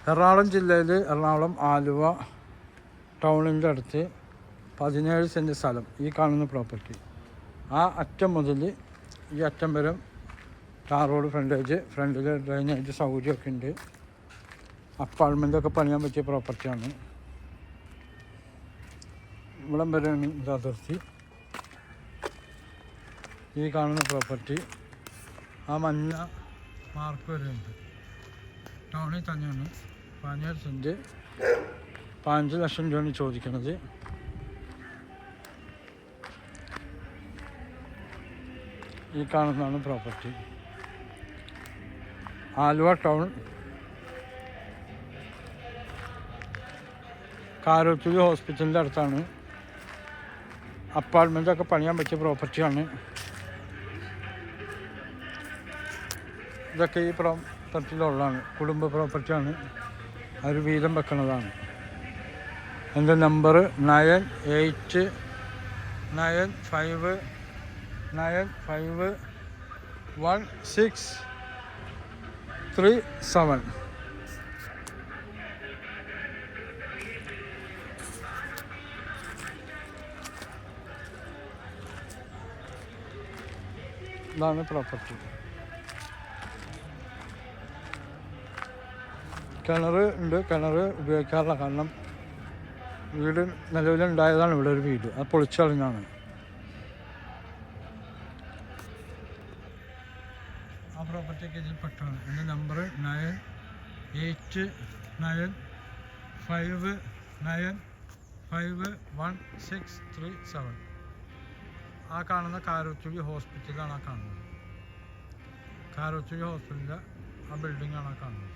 എറണാകുളം ജില്ലയിൽ എറണാകുളം ആലുവ ടൗണിൻ്റെ അടുത്ത് 17 സെൻറ്റ് സ്ഥലം, ഈ കാണുന്ന പ്രോപ്പർട്ടി. ആ അറ്റം മുതൽ ഈ അറ്റം വരെ ടാർ റോഡ് ഫ്രണ്ടേജ്, ഫ്രണ്ടിൽ ഡ്രെയിനേജ് സൗകര്യമൊക്കെ ഉണ്ട്. അപ്പാർട്ട്മെൻറ്റൊക്കെ പണിയാൻ പറ്റിയ പ്രോപ്പർട്ടിയാണ്. ഇവിടം വരെയാണ് ഇത് അതിർത്തി. ഈ കാണുന്ന പ്രോപ്പർട്ടി ആ മഞ്ഞ മാർക്ക് വരെയുണ്ട്. ടൗണിൽ തന്നെയാണ്. 17 സെൻറ്റ് 5 ലക്ഷം രൂപയാണ് ചോദിക്കുന്നത്. ഈ കാണുന്നതാണ് പ്രോപ്പർട്ടി. ആലുവ ടൗൺ കാരോത്തുരി ഹോസ്പിറ്റലിൻ്റെ അടുത്താണ്. അപ്പാർട്ട്മെൻറ്റൊക്കെ പണിയാൻ പറ്റിയ പ്രോപ്പർട്ടിയാണ്. ഇതൊക്കെ ഈ പ്രോപ്പർട്ടിയിലുള്ളതാണ്. കുടുംബ പ്രോപ്പർട്ടിയാണ്. അവർ വീതം വെക്കുന്നതാണ്. എൻ്റെ നമ്പർ 9895951637. ഇതാണ് പ്രോപ്പർട്ടി. കിണർ ഉണ്ട്. കിണർ ഉപയോഗിക്കാറില്ല. കാരണം വീട് നിലവിലുണ്ടായതാണ്. ഇവിടെ ഒരു വീട് അത് പൊളിച്ചറിഞ്ഞാണ്. ആ പ്രോപ്പർട്ടിയൊക്കെ ഇതിൽ പെട്ടാണ്. എൻ്റെ നമ്പർ 9895951637. ആ കാണുന്ന കാരോത്തുരി ഹോസ്പിറ്റലാണ്. ആ കാണുന്നത് കാരോത്തുരി ഹോസ്പിറ്റലിൻ്റെ ആ ബിൽഡിങ്ങാണ് ആ കാണുന്നത്.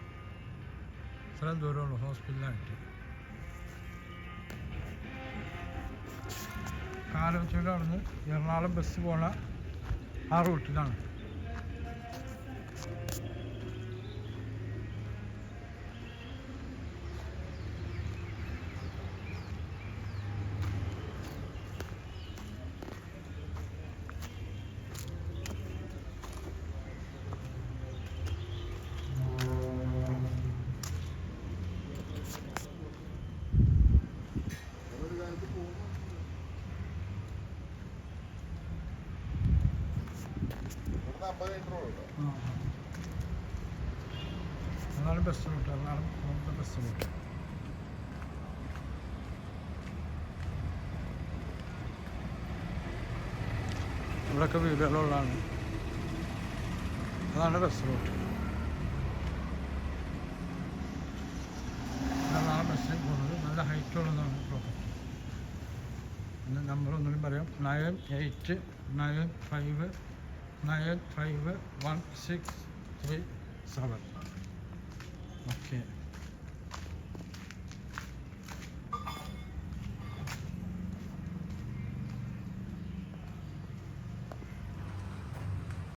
ഇത്രയും ദൂരമുള്ളൂ ഹോസ്പിറ്റലായിട്ട്. കാരോത്തുരി അവിടുന്ന് എറണാകുളം ബസ് പോണ ആ റൂട്ടിലാണ്. അതാണ് bus route. Ernakulam bus route. ഇവിടെയൊക്കെ വീടുകളുള്ളതാണ്. അതാണ് ബസ് റൂട്ട്. എറണാകുളം ബസ്സിൽ പോകുന്നത് നല്ല ഹൈറ്റ് ഉള്ളതാണ് പ്രോപ്പർട്ടി. എൻ്റെ നമ്പർ ഒന്നും പറയാം. 9895951637. ഓക്കെ.